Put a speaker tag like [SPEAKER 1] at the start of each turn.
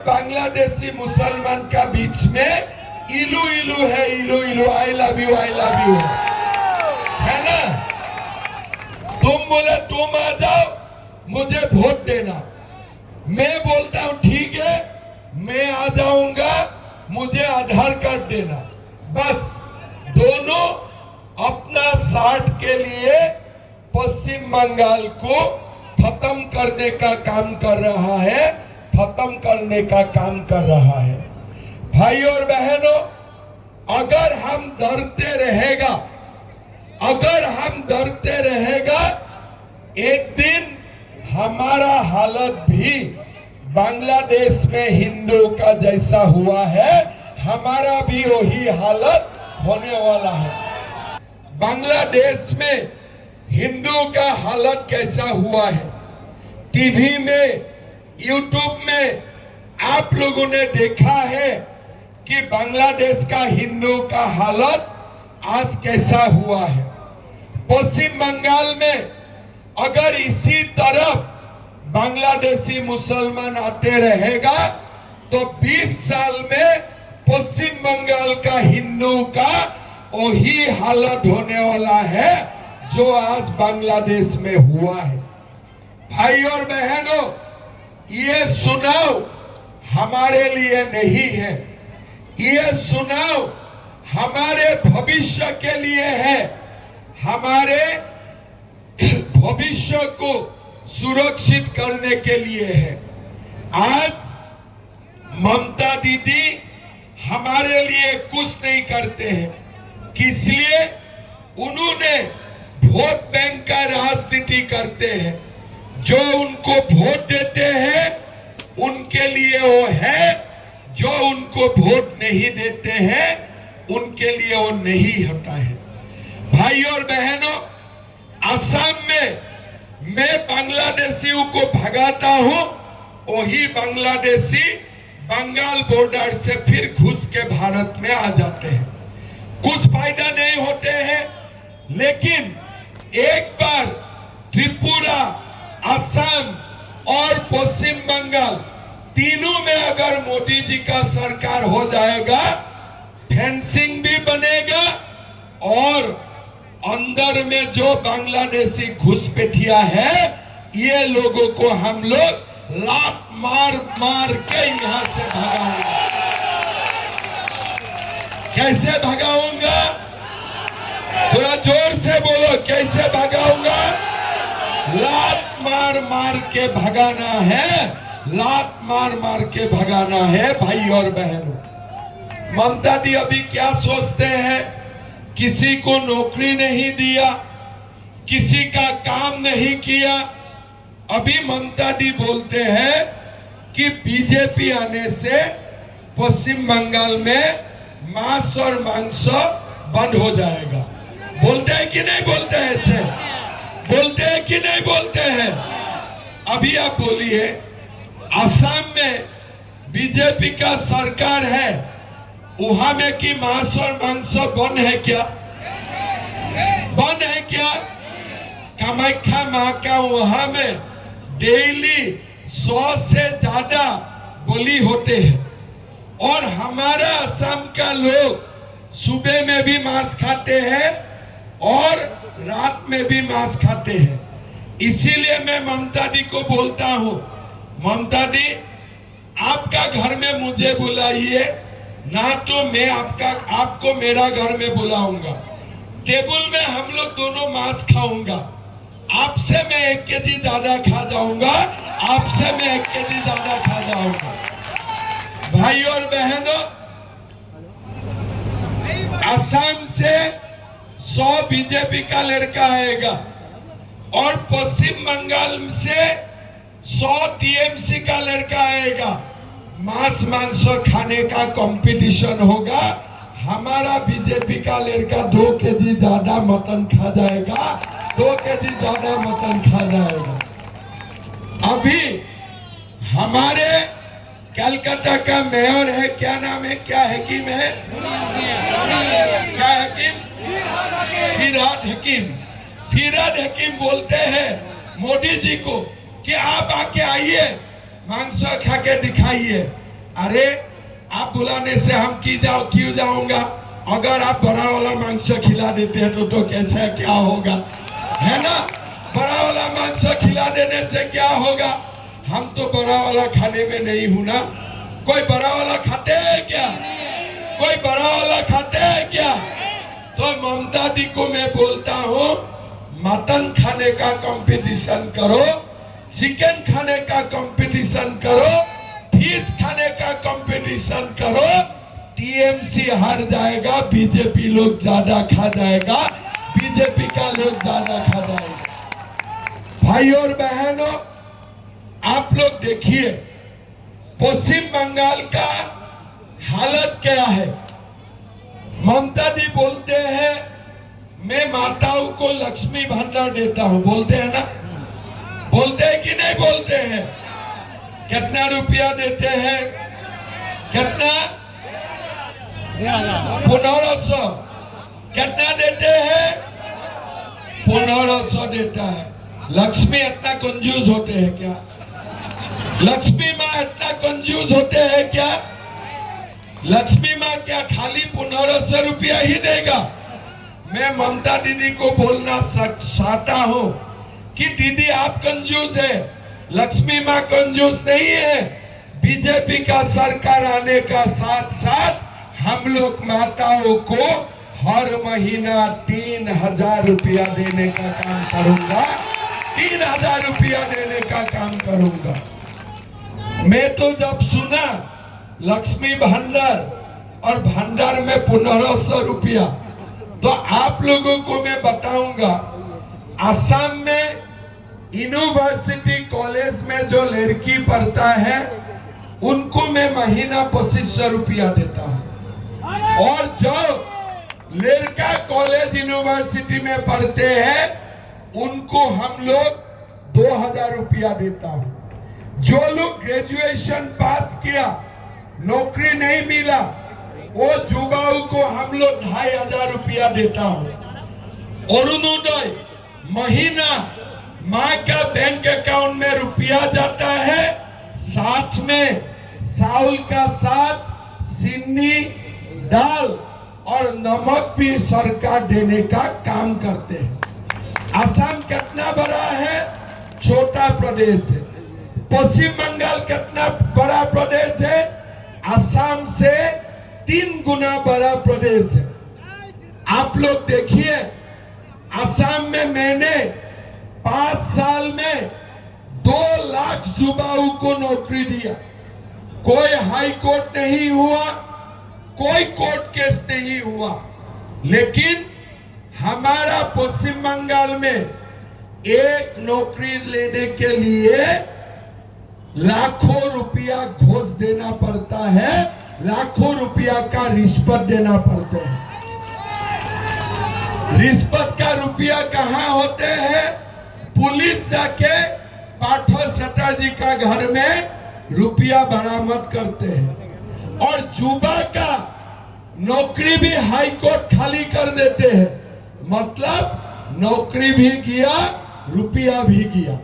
[SPEAKER 1] बांग्लादेशी मुसलमान का बीच में इलू इलू है, इलू इलू, आई लव यू है ना। तुम बोले तुम आ जाओ, मुझे वोट देना। मैं बोलता हूं ठीक है, मैं आ जाऊंगा, मुझे आधार कार्ड देना। बस दोनों अपना स्वार्थ के लिए पश्चिम बंगाल को खत्म करने का काम कर रहा है, खत्म करने का काम कर रहा है। भाई और बहनों, अगर हम डरते रहेगा, अगर हम डरते रहेगा, एक दिन हमारा हालत भी बांग्लादेश में हिंदू का जैसा हुआ है, हमारा भी वही हालत होने वाला है। बांग्लादेश में हिंदू का हालत कैसा हुआ है, टीवी में, यूट्यूब में आप लोगों ने देखा है कि बांग्लादेश का हिंदू का हालत आज कैसा हुआ है। पश्चिम बंगाल में अगर इसी तरफ बांग्लादेशी मुसलमान आते रहेगा तो 20 साल में पश्चिम बंगाल का हिंदू का वही हालत होने वाला है जो आज बांग्लादेश में हुआ है। भाई और बहनों, ये चुनाव हमारे लिए नहीं है, ये चुनाव हमारे भविष्य के लिए है, हमारे भविष्य को सुरक्षित करने के लिए है। आज ममता दीदी हमारे लिए कुछ नहीं करते हैं, इसलिए उन्होंने वोट बैंक का राजनीति करते हैं। जो उनको वोट देते हैं उनके लिए वो है, जो उनको वोट नहीं देते हैं उनके लिए वो नहीं होता है। भाई और बहनों, असम में मैं बांग्लादेशियों को भगाता हूं, वही बांग्लादेशी बंगाल बॉर्डर से फिर घुस के भारत में आ जाते हैं। कुछ फायदा नहीं होते हैं, लेकिन एक बार त्रिपुरा, असम और पश्चिम बंगाल तीनों में अगर मोदी जी का सरकार हो जाएगा, फेंसिंग भी बनेगा और अंदर में जो बांग्लादेशी घुसपैठिया है, ये लोगों को हम लोग लात मार मार के यहां से भगाऊंगा। कैसे भगाऊंगा? थोड़ा जोर से बोलो, कैसे भगाऊंगा? लात मार मार के भगाना है, लात मार मार के भगाना है। भाई और बहनों, ममता दी अभी क्या सोचते हैं? किसी को नौकरी नहीं दिया, किसी का काम नहीं किया। अभी ममता दी बोलते हैं कि बीजेपी आने से पश्चिम बंगाल में मांस और मांस बंद हो जाएगा। बोलते हैं कि नहीं बोलते हैं? ऐसे बोलते हैं कि नहीं बोलते हैं? अभी आप बोलिए, असम में बीजेपी का सरकार है, वहां में कि मांस और मांस बंद है क्या? बंद है क्या? कामाख्या मां का वहां में डेली 100 से ज्यादा बलि होते हैं, और हमारा असम का लोग सुबह में भी मांस खाते हैं और रात में भी मांस खाते हैं। इसीलिए मैं ममता दी को बोलता हूं, ममता दी, आपका घर में मुझे बुलाइए, ना तो मैं आपको मेरा घर में बुलाऊंगा। टेबल में हम लोग दोनों मांस खाऊंगा। आपसे मैं 1 केजी ज्यादा खा जाऊंगा, आपसे मैं 1 केजी ज्यादा खा जाऊंगा। भाई और बहनों, असम से 100 बीजेपी का लड़का आएगा और पश्चिम बंगाल से 100 टीएमसी का लड़का आएगा। मांस मांस खाने का कंपटीशन होगा। हमारा बीजेपी का लड़का 2 केजी ज्यादा मटन खा जाएगा, 2 केजी ज्यादा मटन खा जाएगा। अभी हमारे कलकत्ता का मेयर है, क्या नाम है, क्या हकीम है, क्या हकीम? फिरहाद हकीम। फिरहाद हकीम बोलते हैं मोदी जी को कि आप आके आइए, मांस खा के दिखाइए। अरे आप बुलाने से हम क्यों जाऊंगा? अगर आप बड़ा वाला मांस खिला देते हैं तो कैसे क्या होगा, है ना? बड़ा वाला मांस खिला देने से क्या होगा? हम तो बड़ा वाला खाने में नहीं हूं ना। कोई बड़ा वाला खाते हैं क्या? कोई बड़ा वाला खाते हैं क्या? तो ममता दी को मैं बोलता हूं, मटन खाने का कंपटीशन करो, चिकन खाने का कंपटीशन करो, फिश खाने का कंपटीशन करो। टीएमसी हार जाएगा, बीजेपी लोग ज्यादा खा जाएगा, बीजेपी का लोग ज्यादा खा जाएगा। भाई और बहनों, आप लोग देखिए पश्चिम बंगाल का हालत क्या है। ममता दी बोलते हैं मैं माताओं को लक्ष्मी भंडार देता हूं, बोलते हैं ना? बोलते हैं कि नहीं बोलते हैं? कितना रुपया देते हैं? कितना? 1500। कितना देते हैं? 1500 देता है। लक्ष्मी इतना कंजूस होते हैं क्या? लक्ष्मी माँ इतना कंजूस होते हैं क्या? लक्ष्मी माँ क्या खाली 1500 रुपया ही देगा? मैं ममता दीदी को बोलना चाहता हूँ कि दीदी आप कंजूस है, लक्ष्मी माँ कंजूस नहीं है। बीजेपी का सरकार आने का साथ साथ हम लोग माताओं को हर महीना 3000 रुपया देने का काम करूंगा, 3000 रुपया देने का काम करूंगा। मैं तो जब सुना लक्ष्मी भंडार और भंडार में 1500 रुपया, तो आप लोगों को मैं बताऊंगा, असम में यूनिवर्सिटी कॉलेज में जो लड़की पढ़ता है उनको मैं महीना 2500 रुपया देता हूं, और जो लड़का कॉलेज यूनिवर्सिटी में पढ़ते हैं उनको हम लोग 2000 रुपया देता हूं। जो लोग ग्रेजुएशन पास किया, नौकरी नहीं मिला, वो युवाओं को हम लोग 2500 रुपया देता हूं। अरुणोदय महीना माँ का बैंक अकाउंट में रुपया जाता है, साथ में चावल का साथ चीनी, दाल और नमक भी सरकार देने का काम करते हैं। असम कितना बड़ा है? छोटा प्रदेश है। पश्चिम बंगाल कितना बड़ा प्रदेश है? असम से 3 गुना बड़ा प्रदेश है। आप लोग देखिए, असम में मैंने 5 साल में 2 लाख युवाओं को नौकरी दिया। कोई हाई कोर्ट नहीं हुआ, कोई कोर्ट केस नहीं हुआ, लेकिन हमारा पश्चिम बंगाल में एक नौकरी लेने के लिए लाखों रुपया घूस देना पड़ता है, लाखों रुपया का रिश्वत देना पड़ता है। रिश्वत का रुपया कहाँ होते हैं? पुलिस जाके पाठक चटर्जी का घर में रुपया बरामद करते हैं, और युवा का नौकरी भी हाई कोर्ट खाली कर देते हैं। मतलब नौकरी भी गया, रुपया भी गया।